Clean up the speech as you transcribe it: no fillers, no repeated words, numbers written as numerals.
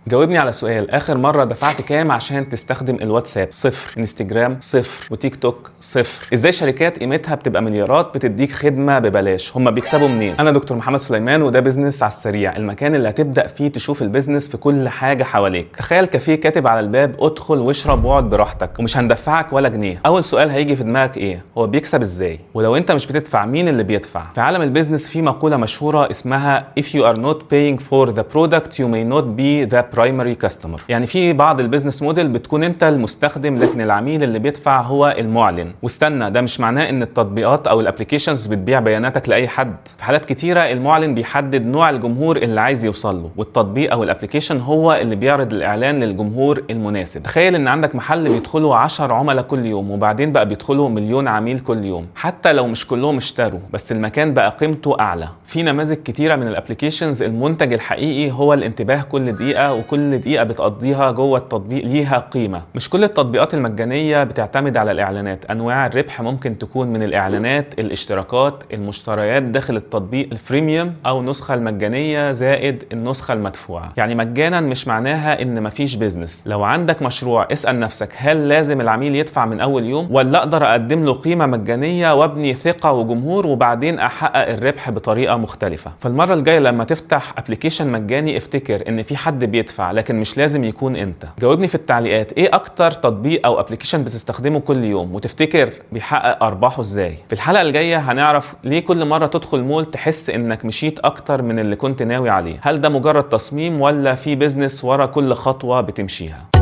جاوبني على سؤال، اخر مرة دفعت كام عشان تستخدم الواتساب؟ صفر. انستجرام صفر. وتيك توك صفر. ازاي شركات قيمتها بتبقى مليارات بتديك خدمة ببلاش؟ هم بيكسبوا منين؟ انا دكتور محمد سليمان، وده بيزنس على السريع، المكان اللي هتبدأ فيه تشوف البيزنس في كل حاجة حواليك. تخيل كافيه كاتب على الباب ادخل واشرب واقعد براحتك ومش هندفعك ولا جنيه. اول سؤال هيجي في دماغك ايه؟ هو بيكسب ازاي؟ ولو انت مش بتدفع مين اللي بيدفع؟ في عالم البيزنس في مقولة مشهورة اسمها if you are not paying for the product you may not be the primary customer. يعني في بعض البيزنس موديل بتكون انت المستخدم لكن العميل اللي بيدفع هو المعلن. واستنى، ده مش معناه ان التطبيقات او الابلكيشنز بتبيع بياناتك لاي حد. في حالات كتيرة المعلن بيحدد نوع الجمهور اللي عايز يوصل له، والتطبيق او الابلكيشن هو اللي بيعرض الاعلان للجمهور المناسب. تخيل ان عندك محل بيدخلوا 10 عملاء كل يوم، وبعدين بقى بيدخلوا مليون عميل كل يوم. حتى لو مش كلهم اشتروا، بس المكان بقى قيمته اعلى. في نماذج كتيرة من الابلكيشنز المنتج الحقيقي هو الانتباه كل دقيقة، وكل دقيقة بتقضيها جوه التطبيق ليها قيمة. مش كل التطبيقات المجانية بتعتمد على الاعلانات. انواع الربح ممكن تكون من الاعلانات، الاشتراكات، المشتريات داخل التطبيق، الفريميوم او النسخة المجانية زائد النسخة المدفوعة. يعني مجانا مش معناها ان مفيش بيزنس. لو عندك مشروع اسأل نفسك، هل لازم العميل يدفع من اول يوم، ولا اقدر اقدم له قيمة مجانية وابني ثقة وجمهور وبعدين احقق الربح بطريقة مختلفة؟ فالمرة الجاية لما تفتح ابلكيشن مجاني افتكر ان في حد بيدفع، لكن مش لازم يكون انت. جاوبني في التعليقات ايه اكتر تطبيق او ابلكيشن بتستخدمه كل يوم وتفتكر بيحقق ارباحه ازاي. في الحلقة الجاية هنعرف ليه كل مرة تدخل مول تحس انك مشيت اكتر من اللي كنت ناوي عليه. هل ده مجرد تصميم ولا في بيزنس ورا كل خطوة بتمشيها؟